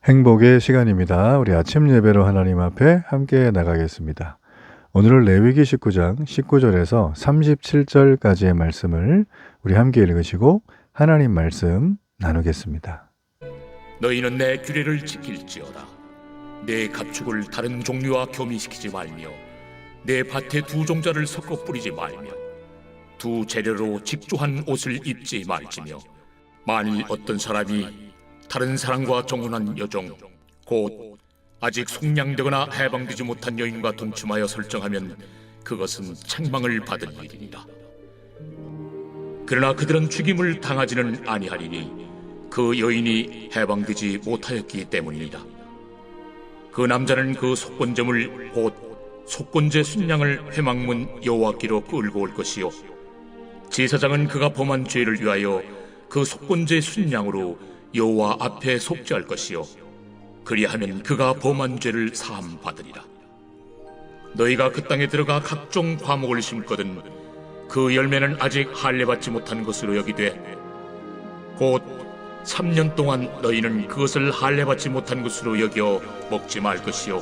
행복의 시간입니다. 우리 아침 예배로 하나님 앞에 함께 나가겠습니다. 오늘은 레위기 19장 19절에서 37절까지의 말씀을 우리 함께 읽으시고 하나님 말씀 나누겠습니다. 너희는 내 규례를 지킬지어다. 내 가축을 다른 종류와 교미시키지 말며 내 밭에 두 종자를 섞어 뿌리지 말며 두 재료로 직조한 옷을 입지 말지며 만일 어떤 사람이 다른 사람과 정혼한 여종 곧 아직 속량되거나 해방되지 못한 여인과 동침하여 설정하면 그것은 책망을 받을 일이니라. 그러나 그들은 죽임을 당하지는 아니하리니 그 여인이 해방되지 못하였기 때문이니라. 그 남자는 그 속건제물 곧 속건제 순양을 회막문 여호와께로 끌고 올 것이요 제사장은 그가 범한 죄를 위하여 그 속건제 순양으로 여호와 앞에 속죄할 것이요 그리하면 그가 범한 죄를 사함 받으리라. 너희가 그 땅에 들어가 각종 과목을 심거든 그 열매는 아직 할례받지 못한 것으로 여기되 곧 3년 동안 너희는 그것을 할례받지 못한 것으로 여겨 먹지 말 것이요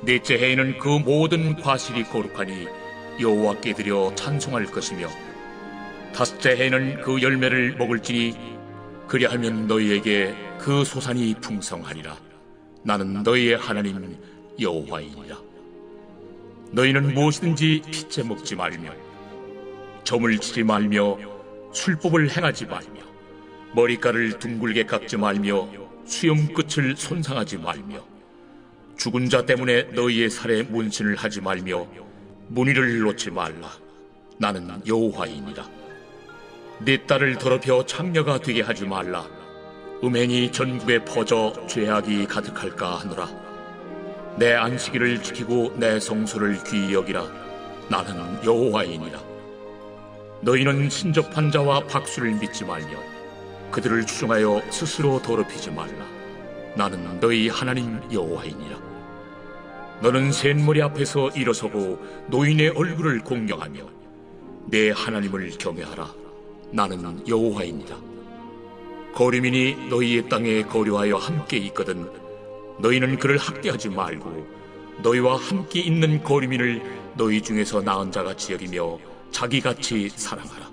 넷째 해에는 그 모든 과실이 거룩하니 여호와께 드려 찬송할 것이며 다섯째 해에는 그 열매를 먹을지니 그리하면 너희에게 그 소산이 풍성하리라. 나는 너희의 하나님 여호와이니라. 너희는 무엇이든지 피째 먹지 말며 점을 치지 말며 술법을 행하지 말며 머리카락을 둥글게 깎지 말며 수염 끝을 손상하지 말며 죽은 자 때문에 너희의 살에 문신을 하지 말며 문의를 놓지 말라. 나는 여호와이니라. 네 딸을 더럽혀 창녀가 되게 하지 말라. 음행이 전국에 퍼져 죄악이 가득할까 하노라. 내 안식일을 지키고 내 성소를 귀히 여기라. 나는 여호와이니라. 너희는 신접한 자와 박수를 믿지 말며 그들을 추종하여 스스로 더럽히지 말라. 나는 너희 하나님 여호와이니라. 너는 셋머리 앞에서 일어서고 노인의 얼굴을 공경하며 내 하나님을 경외하라. 나는 여호와이니라. 거류민이 너희의 땅에 거류하여 함께 있거든 너희는 그를 학대하지 말고 너희와 함께 있는 거류민을 너희 중에서 나은 자같이 여기며 자기같이 사랑하라.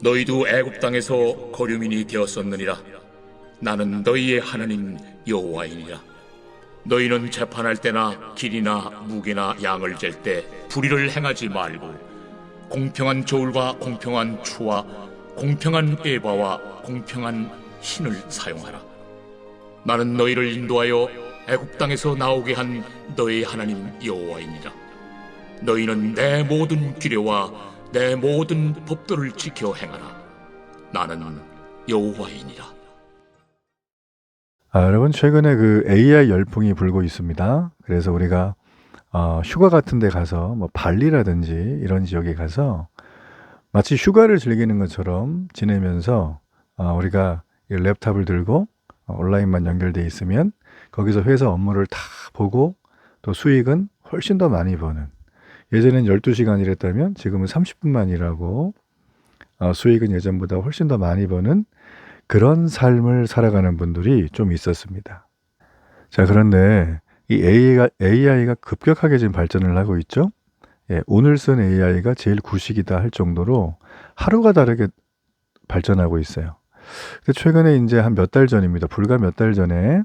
너희도 애굽 땅에서 거류민이 되었었느니라. 나는 너희의 하나님 여호와이니라. 너희는 재판할 때나 길이나 무게나 양을 잴 때 불의를 행하지 말고 공평한 저울과 공평한 추와 공평한 에바와 공평한 흰을 사용하라. 나는 너희를 인도하여 애굽 땅에서 나오게 한 너희 하나님 여호와이니라. 너희는 내 모든 규례와 내 모든 법도를 지켜 행하라. 나는 여호와이니라. 여러분 최근에 그 AI 열풍이 불고 있습니다. 그래서 우리가 휴가 같은 데 가서 뭐 발리라든지 이런 지역에 가서 마치 휴가를 즐기는 것처럼 지내면서 우리가 이 랩탑을 들고 온라인만 연결돼 있으면 거기서 회사 업무를 다 보고 또 수익은 훨씬 더 많이 버는, 예전엔 12시간 일했다면 지금은 30분만 일하고 수익은 예전보다 훨씬 더 많이 버는 그런 삶을 살아가는 분들이 좀 있었습니다. 자, 그런데 이 AI가 급격하게 지금 발전을 하고 있죠. 예, 오늘 쓴 AI가 제일 구식이다 할 정도로 하루가 다르게 발전하고 있어요. 근데 최근에 이제 한 몇 달 전입니다. 불과 몇 달 전에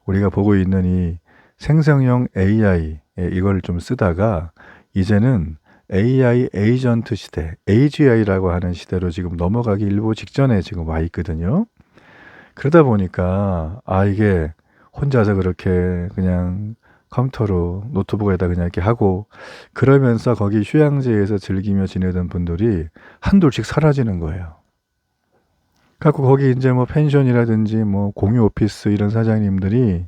우리가 보고 있는 이 생성형 AI, 이걸 좀 쓰다가 이제는 AI 에이전트 시대, AGI라고 하는 시대로 지금 넘어가기 일보 직전에 지금 와 있거든요. 그러다 보니까 이게 혼자서 그렇게 그냥 컴퓨터로 노트북에다 그냥 이렇게 하고 그러면서 거기 휴양지에서 즐기며 지내던 분들이 한둘씩 사라지는 거예요. 갖고 거기 이제 뭐 펜션이라든지 뭐 공유 오피스 이런 사장님들이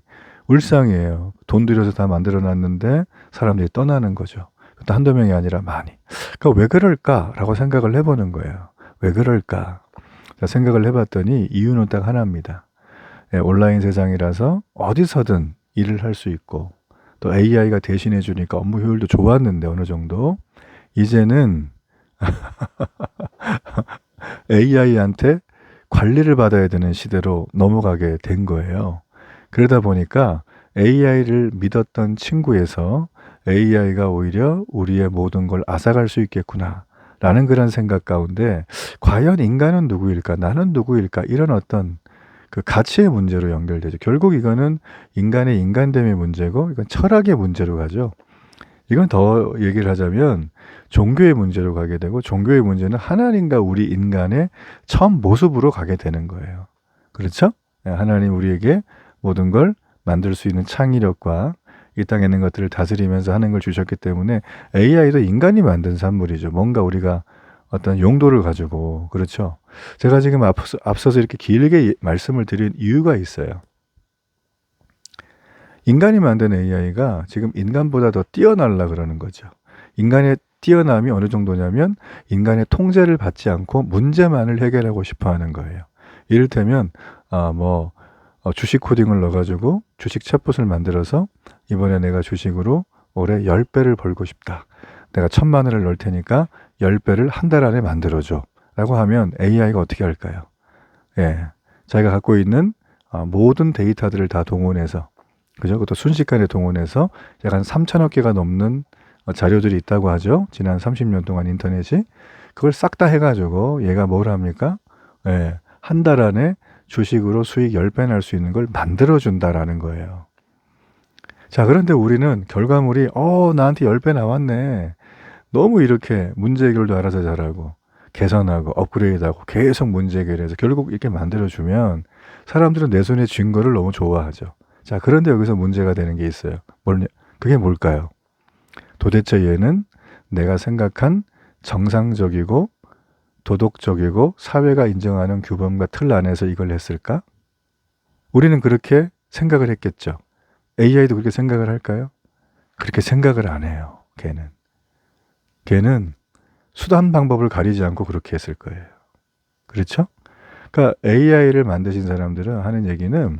울상이에요. 돈 들여서 다 만들어 놨는데 사람들이 떠나는 거죠. 또 한두 명이 아니라 많이. 그러니까 왜 그럴까라고 생각을 해보는 거예요. 왜 그럴까? 생각을 해봤더니 이유는 딱 하나입니다. 온라인 세상이라서 어디서든 일을 할 수 있고 또 AI가 대신해 주니까 업무 효율도 좋았는데 어느 정도 이제는 AI한테 관리를 받아야 되는 시대로 넘어가게 된 거예요. 그러다 보니까 AI를 믿었던 친구에서 AI가 오히려 우리의 모든 걸 앗아갈 수 있겠구나 라는 그런 생각 가운데 과연 인간은 누구일까? 나는 누구일까? 이런 어떤 그 가치의 문제로 연결되죠. 결국 이거는 인간의 인간됨의 문제고 이건 철학의 문제로 가죠. 이건 더 얘기를 하자면 종교의 문제로 가게 되고 종교의 문제는 하나님과 우리 인간의 처음 모습으로 가게 되는 거예요. 그렇죠? 예, 하나님 우리에게 모든 걸 만들 수 있는 창의력과 이 땅에 있는 것들을 다스리면서 하는 걸 주셨기 때문에 AI도 인간이 만든 산물이죠. 뭔가 우리가 어떤 용도를 가지고 그렇죠. 제가 지금 앞서서 이렇게 길게 말씀을 드린 이유가 있어요. 인간이 만든 AI가 지금 인간보다 더 뛰어나려 그러는 거죠. 인간의 뛰어남이 어느 정도냐면 인간의 통제를 받지 않고 문제만을 해결하고 싶어 하는 거예요. 이를테면 주식 코딩을 넣어가지고 주식 챗봇을 만들어서 이번에 내가 주식으로 올해 10배를 벌고 싶다. 내가 1,000만 원을 넣을 테니까 10배를 한 달 안에 만들어줘. 라고 하면 AI가 어떻게 할까요? 예, 자기가 갖고 있는 모든 데이터들을 다 동원해서 그죠? 그것도 순식간에 동원해서 약 한 3천억 개가 넘는 자료들이 있다고 하죠. 지난 30년 동안 인터넷이. 그걸 싹 다 해가지고 얘가 뭘 합니까? 예, 한 달 안에 주식으로 수익 10배 날 수 있는 걸 만들어준다라는 거예요. 자, 그런데 우리는 결과물이, 나한테 10배 나왔네. 너무 이렇게 문제 해결도 알아서 잘하고, 개선하고, 업그레이드하고, 계속 문제 해결해서 결국 이렇게 만들어주면 사람들은 내 손에 쥔 거를 너무 좋아하죠. 자, 그런데 여기서 문제가 되는 게 있어요. 그게 뭘까요? 도대체 얘는 내가 생각한 정상적이고 도덕적이고 사회가 인정하는 규범과 틀 안에서 이걸 했을까? 우리는 그렇게 생각을 했겠죠. AI도 그렇게 생각을 할까요? 그렇게 생각을 안 해요. 걔는 수단 방법을 가리지 않고 그렇게 했을 거예요. 그렇죠? 그러니까 AI를 만드신 사람들은 하는 얘기는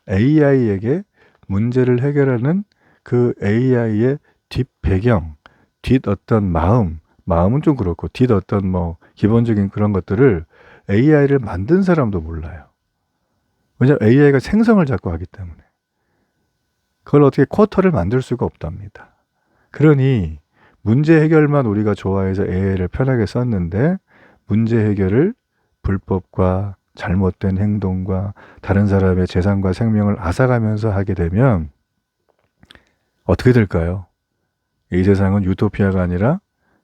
AI에게 문제를 해결하는 그 AI의 뒷 배경, 뒷 어떤 마음은 좀 그렇고 뒷 어떤 기본적인 그런 것들을 AI를 만든 사람도 몰라요. 왜냐하면 AI가 생성을 자꾸 하기 때문에. 그걸 어떻게 쿼터를 만들 수가 없답니다. 그러니 문제 해결만 우리가 좋아해서 AI를 편하게 썼는데 문제 해결을 불법과 잘못된 행동과 다른 사람의 재산과 생명을 앗아가면서 하게 되면 어떻게 될까요? 이 세상은 유토피아가 아니라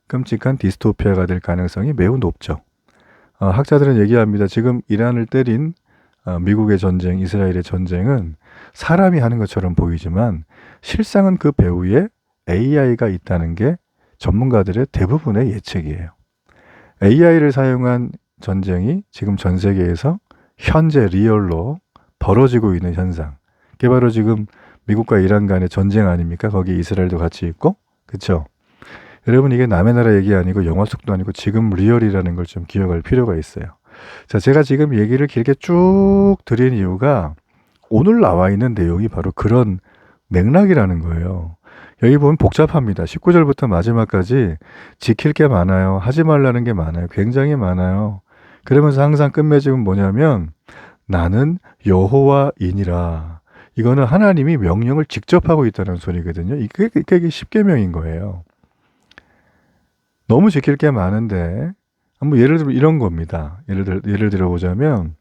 끔찍한 디스토피아가 될 가능성이 매우 높죠. 학자들은 얘기합니다. 지금 이란을 때린 미국의 전쟁, 이스라엘의 전쟁은 사람이 하는 것처럼 보이지만 실상은 그 배후에 AI가 있다는 게 전문가들의 대부분의 예측이에요. AI를 사용한 전쟁이 지금 전 세계에서 현재 리얼로 벌어지고 있는 현상. 그게 바로 지금 미국과 이란 간의 전쟁 아닙니까? 거기 이스라엘도 같이 있고. 그렇죠? 여러분 이게 남의 나라 얘기 아니고 영화 속도 아니고 지금 리얼이라는 걸 좀 기억할 필요가 있어요. 자, 제가 지금 얘기를 길게 쭉 드린 이유가 오늘 나와 있는 내용이 바로 그런 맥락이라는 거예요. 여기 보면 복잡합니다. 19절부터 마지막까지 지킬 게 많아요. 하지 말라는 게 많아요. 굉장히 많아요. 그러면서 항상 끝맺음은 뭐냐면 나는 여호와이니라. 이거는 하나님이 명령을 직접 하고 있다는 소리거든요. 이게 10계명인 거예요. 너무 지킬 게 많은데 한번 예를 들면 이런 겁니다. 예를 들어 보자면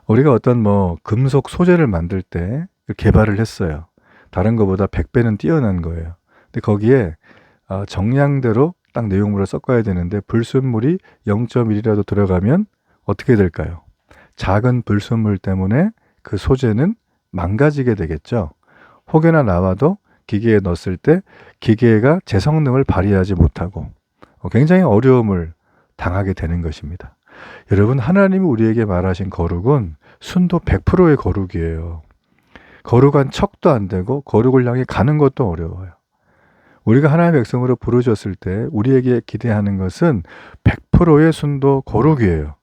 우리가 어떤 금속 소재를 만들 때 개발을 했어요. 다른 것보다 100배는 뛰어난 거예요. 근데 거기에 정량대로 딱 내용물을 섞어야 되는데 불순물이 0.1이라도 들어가면 어떻게 될까요? 작은 불순물 때문에 그 소재는 망가지게 되겠죠. 혹여나 나와도 기계에 넣었을 때 기계가 제 성능을 발휘하지 못하고 굉장히 어려움을 당하게 되는 것입니다. 여러분, 하나님이 우리에게 말하신 거룩은 순도 100%의 거룩이에요. 거룩한 척도 안 되고 거룩을 향해 가는 것도 어려워요. 우리가 하나님의 백성으로 부르셨을 때 우리에게 기대하는 것은 100%의 순도 거룩이에요.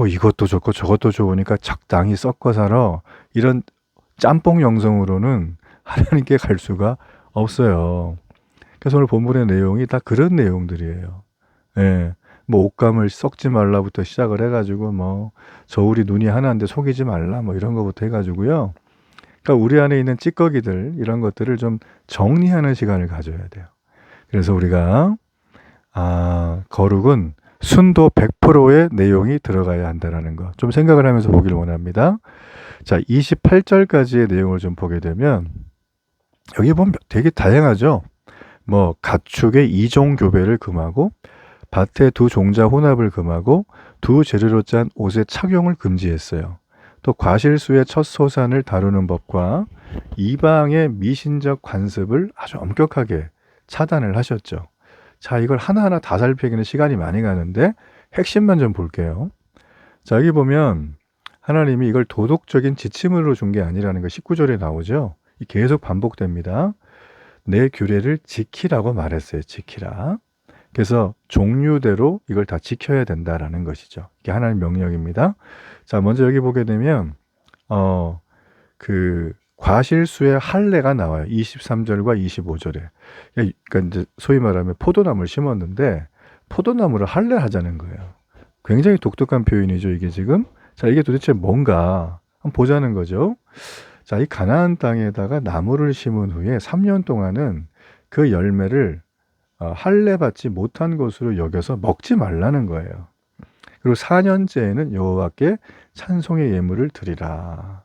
이것도 좋고 저것도 좋으니까 적당히 섞어 살아. 이런 짬뽕 영성으로는 하나님께 갈 수가 없어요. 그래서 오늘 본문의 내용이 다 그런 내용들이에요. 예. 뭐 옷감을 썩지 말라부터 시작을 해가지고 뭐 저울이 눈이 하나인데 속이지 말라 뭐 이런 거부터 해가지고요. 그러니까 우리 안에 있는 찌꺼기들 이런 것들을 좀 정리하는 시간을 가져야 돼요. 그래서 우리가 거룩은 순도 100%의 내용이 들어가야 한다는 거 좀 생각을 하면서 보기를 원합니다. 자, 28절까지의 내용을 좀 보게 되면 여기 보면 되게 다양하죠. 뭐 가축의 이종 교배를 금하고 밭의 두 종자 혼합을 금하고 두 재료로 짠 옷의 착용을 금지했어요. 또 과실수의 첫 소산을 다루는 법과 이방의 미신적 관습을 아주 엄격하게 차단을 하셨죠. 자, 이걸 하나하나 다 살피기는 시간이 많이 가는데 핵심만 좀 볼게요. 자, 여기 보면 하나님이 이걸 도덕적인 지침으로 준 게 아니라는 거 19절에 나오죠. 이 계속 반복됩니다. 내 규례를 지키라고 말했어요. 지키라. 그래서 종류대로 이걸 다 지켜야 된다라는 것이죠. 이게 하나님 명령입니다. 자, 먼저 여기 보게 되면 그 과실수의 할례가 나와요. 23절과 25절에. 그러니까 이제 소위 말하면 포도나무를 심었는데 포도나무를 할례하자는 거예요. 굉장히 독특한 표현이죠, 이게 지금. 자, 이게 도대체 뭔가 한번 보자는 거죠. 자, 이 가나안 땅에다가 나무를 심은 후에 3년 동안은 그 열매를 할례받지 못한 것으로 여겨서 먹지 말라는 거예요. 그리고 4년째에는 여호와께 찬송의 예물을 드리라.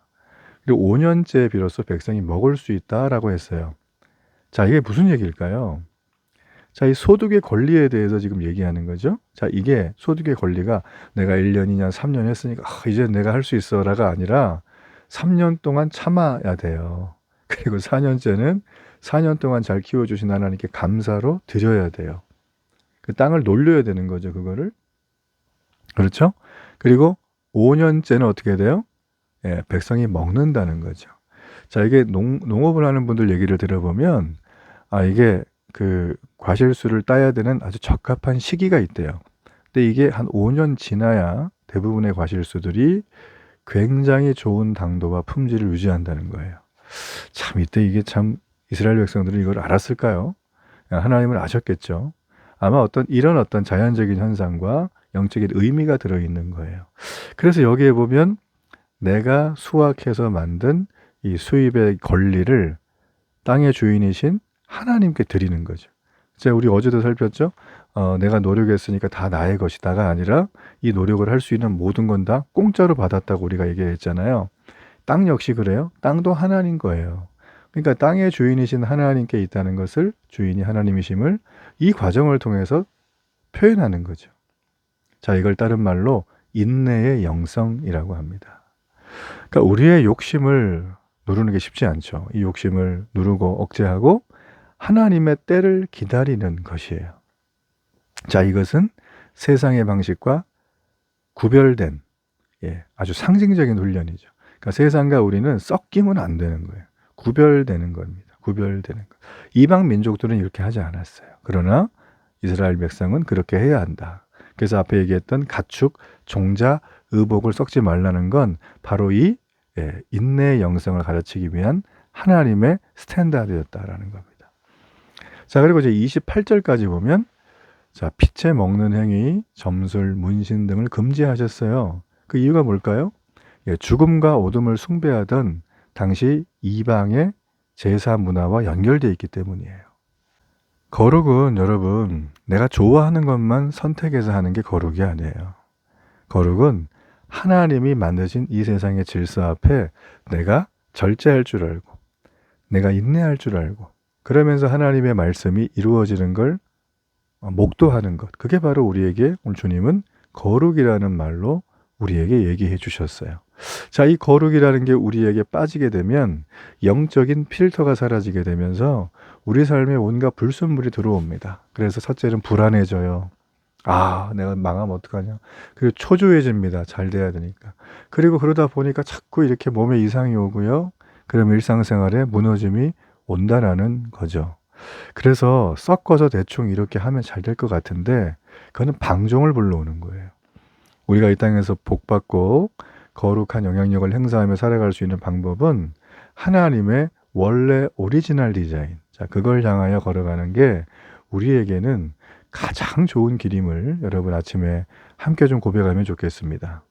그리고 5년째에 비로소 백성이 먹을 수 있다라고 했어요. 자, 이게 무슨 얘기일까요? 자, 이 소득의 권리에 대해서 지금 얘기하는 거죠. 자, 이게 소득의 권리가 내가 1년이냐 3년 했으니까 이제 내가 할 수 있어라가 아니라 3년 동안 참아야 돼요. 그리고 4년째는 4년 동안 잘 키워주신 하나님께 감사로 드려야 돼요. 그 땅을 놀려야 되는 거죠, 그거를. 그렇죠? 그리고 5년째는 어떻게 돼요? 예, 백성이 먹는다는 거죠. 자, 이게 농업을 하는 분들 얘기를 들어보면, 이게 그 과실수를 따야 되는 아주 적합한 시기가 있대요. 근데 이게 한 5년 지나야 대부분의 과실수들이 굉장히 좋은 당도와 품질을 유지한다는 거예요. 참, 이때 이게 참 이스라엘 백성들은 이걸 알았을까요? 하나님은 아셨겠죠. 아마 이런 어떤 자연적인 현상과 영적인 의미가 들어있는 거예요. 그래서 여기에 보면 내가 수확해서 만든 이 수입의 권리를 땅의 주인이신 하나님께 드리는 거죠. 제가 우리 어제도 살폈죠. 내가 노력했으니까 다 나의 것이다가 아니라 이 노력을 할 수 있는 모든 건 다 공짜로 받았다고 우리가 얘기했잖아요. 땅 역시 그래요. 땅도 하나님 거예요. 그러니까 땅의 주인이신 하나님께 있다는 것을 주인이 하나님이심을 이 과정을 통해서 표현하는 거죠. 자, 이걸 다른 말로 인내의 영성이라고 합니다. 그러니까 우리의 욕심을 누르는 게 쉽지 않죠. 이 욕심을 누르고 억제하고 하나님의 때를 기다리는 것이에요. 자, 이것은 세상의 방식과 구별된 아주 상징적인 훈련이죠. 그러니까 세상과 우리는 섞이면 안 되는 거예요. 구별되는 겁니다. 구별되는 것. 이방 민족들은 이렇게 하지 않았어요. 그러나 이스라엘 백성은 그렇게 해야 한다. 그래서 앞에 얘기했던 가축, 종자, 의복을 썩지 말라는 건 바로 이 인내의 영성을 가르치기 위한 하나님의 스탠다드였다라는 겁니다. 자, 그리고 이제 28절까지 보면 자, 피채 먹는 행위, 점술, 문신 등을 금지하셨어요. 그 이유가 뭘까요? 죽음과 어둠을 숭배하던 당시 이방의 제사 문화와 연결되어 있기 때문이에요. 거룩은 여러분, 내가 좋아하는 것만 선택해서 하는 게 거룩이 아니에요. 거룩은 하나님이 만드신 이 세상의 질서 앞에 내가 절제할 줄 알고, 내가 인내할 줄 알고, 그러면서 하나님의 말씀이 이루어지는 걸 목도하는 것. 그게 바로 우리에게 오늘 주님은 거룩이라는 말로 우리에게 얘기해 주셨어요. 자, 이 거룩이라는 게 우리에게 빠지게 되면 영적인 필터가 사라지게 되면서 우리 삶에 온갖 불순물이 들어옵니다. 그래서 첫째는 불안해져요. 내가 망하면 어떡하냐. 그리고 초조해집니다. 잘 돼야 되니까. 그리고 그러다 보니까 자꾸 이렇게 몸에 이상이 오고요. 그럼 일상생활에 무너짐이 온다라는 거죠. 그래서 섞어서 대충 이렇게 하면 잘 될 것 같은데 그거는 방종을 불러오는 거예요. 우리가 이 땅에서 복받고 거룩한 영향력을 행사하며 살아갈 수 있는 방법은 하나님의 원래 오리지널 디자인, 자, 그걸 향하여 걸어가는 게 우리에게는 가장 좋은 길임을 여러분 아침에 함께 좀 고백하면 좋겠습니다.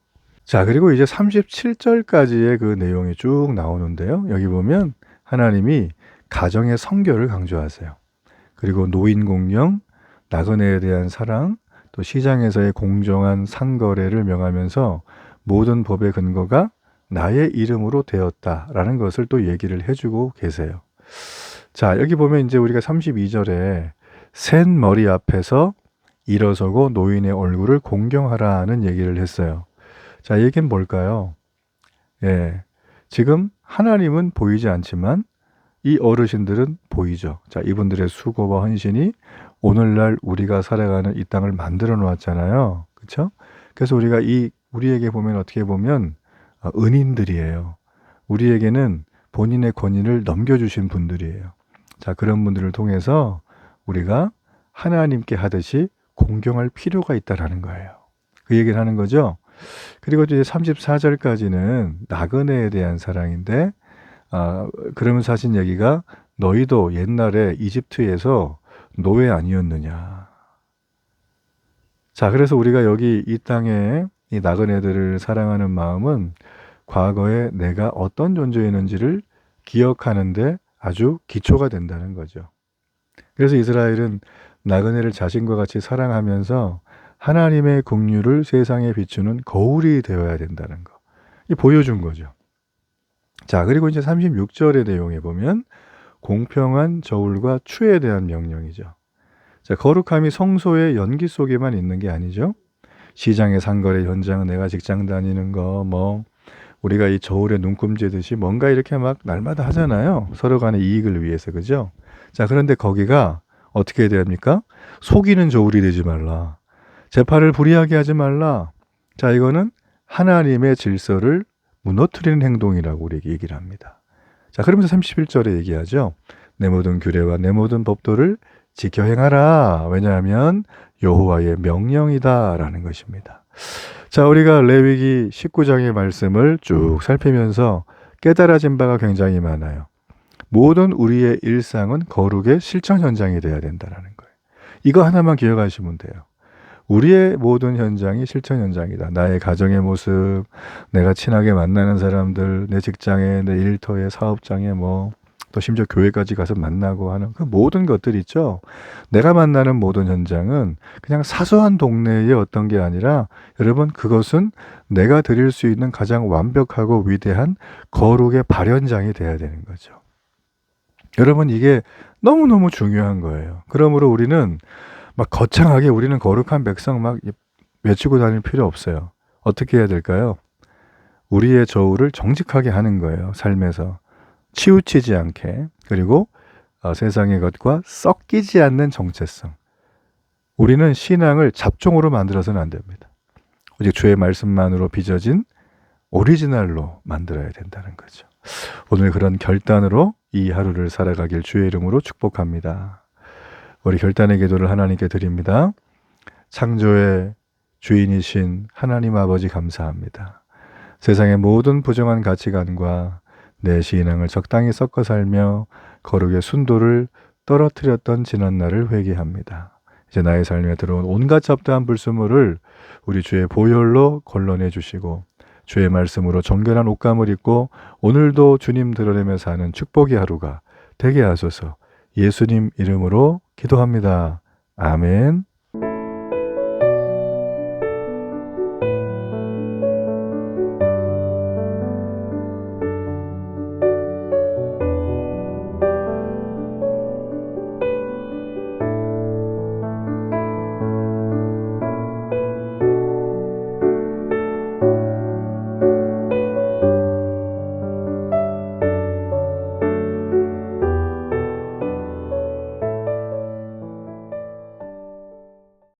자, 그리고 이제 37절까지의 그 내용이 쭉 나오는데요. 여기 보면 하나님이 가정의 성결을 강조하세요. 그리고 노인 공경, 나그네에 대한 사랑, 또 시장에서의 공정한 상거래를 명하면서 모든 법의 근거가 나의 이름으로 되었다라는 것을 또 얘기를 해주고 계세요. 자, 여기 보면 이제 우리가 32절에 센 머리 앞에서 일어서고 노인의 얼굴을 공경하라는 얘기를 했어요. 자, 이 얘기는 뭘까요? 예, 지금 하나님은 보이지 않지만 이 어르신들은 보이죠. 자, 이분들의 수고와 헌신이 오늘날 우리가 살아가는 이 땅을 만들어 놓았잖아요. 그렇죠? 그래서 우리가 우리에게 보면 어떻게 보면 은인들이에요. 우리에게는 본인의 권위를 넘겨주신 분들이에요. 자, 그런 분들을 통해서 우리가 하나님께 하듯이 공경할 필요가 있다라는 거예요. 그 얘기를 하는 거죠. 그리고 이제 34절까지는 나그네에 대한 사랑인데, 그러면서 하신 얘기가 너희도 옛날에 이집트에서 노예 아니었느냐. 자, 그래서 우리가 여기 이 땅에 이 나그네들을 사랑하는 마음은 과거에 내가 어떤 존재였는지를 기억하는데 아주 기초가 된다는 거죠. 그래서 이스라엘은 나그네를 자신과 같이 사랑하면서 하나님의 긍휼을 세상에 비추는 거울이 되어야 된다는 거. 이 보여준 거죠. 자, 그리고 이제 36절의 내용에 보면 공평한 저울과 추에 대한 명령이죠. 자, 거룩함이 성소의 연기 속에만 있는 게 아니죠. 시장의 상거래 현장, 내가 직장 다니는 거, 우리가 이 저울에 눈금지듯이 뭔가 이렇게 막 날마다 하잖아요. 서로 간의 이익을 위해서, 그죠? 자, 그런데 거기가 어떻게 해야 됩니까? 속이는 저울이 되지 말라. 재판을 불이하게 하지 말라. 자, 이거는 하나님의 질서를 무너뜨리는 행동이라고 우리에게 얘기를 합니다. 자, 그러면서 31절에 얘기하죠. 내 모든 규례와 내 모든 법도를 지켜 행하라. 왜냐하면 여호와의 명령이다라는 것입니다. 자, 우리가 레위기 19장의 말씀을 쭉 살피면서 깨달아진 바가 굉장히 많아요. 모든 우리의 일상은 거룩의 실천 현장이 돼야 된다는 거예요. 이거 하나만 기억하시면 돼요. 우리의 모든 현장이 실천 현장이다. 나의 가정의 모습, 내가 친하게 만나는 사람들, 내 직장에, 내 일터에, 사업장에 또 심지어 교회까지 가서 만나고 하는 그 모든 것들 있죠. 내가 만나는 모든 현장은 그냥 사소한 동네의 어떤 게 아니라 여러분 그것은 내가 드릴 수 있는 가장 완벽하고 위대한 거룩의 발현장이 돼야 되는 거죠. 여러분 이게 너무너무 중요한 거예요. 그러므로 우리는 막 거창하게 우리는 거룩한 백성 막 외치고 다닐 필요 없어요. 어떻게 해야 될까요? 우리의 저울을 정직하게 하는 거예요. 삶에서. 치우치지 않게. 그리고 세상의 것과 섞이지 않는 정체성. 우리는 신앙을 잡종으로 만들어서는 안 됩니다. 오직 주의 말씀만으로 빚어진 오리지널로 만들어야 된다는 거죠. 오늘 그런 결단으로 이 하루를 살아가길 주의 이름으로 축복합니다. 우리 결단의 기도를 하나님께 드립니다. 창조의 주인이신 하나님 아버지 감사합니다. 세상의 모든 부정한 가치관과 내 신앙을 적당히 섞어 살며 거룩의 순도를 떨어뜨렸던 지난 날을 회개합니다. 이제 나의 삶에 들어온 온갖 잡다한 불순물을 우리 주의 보혈로 걸러내 주시고 주의 말씀으로 정결한 옷감을 입고 오늘도 주님 드러내며 사는 축복의 하루가 되게 하소서. 예수님 이름으로 기도합니다. 아멘.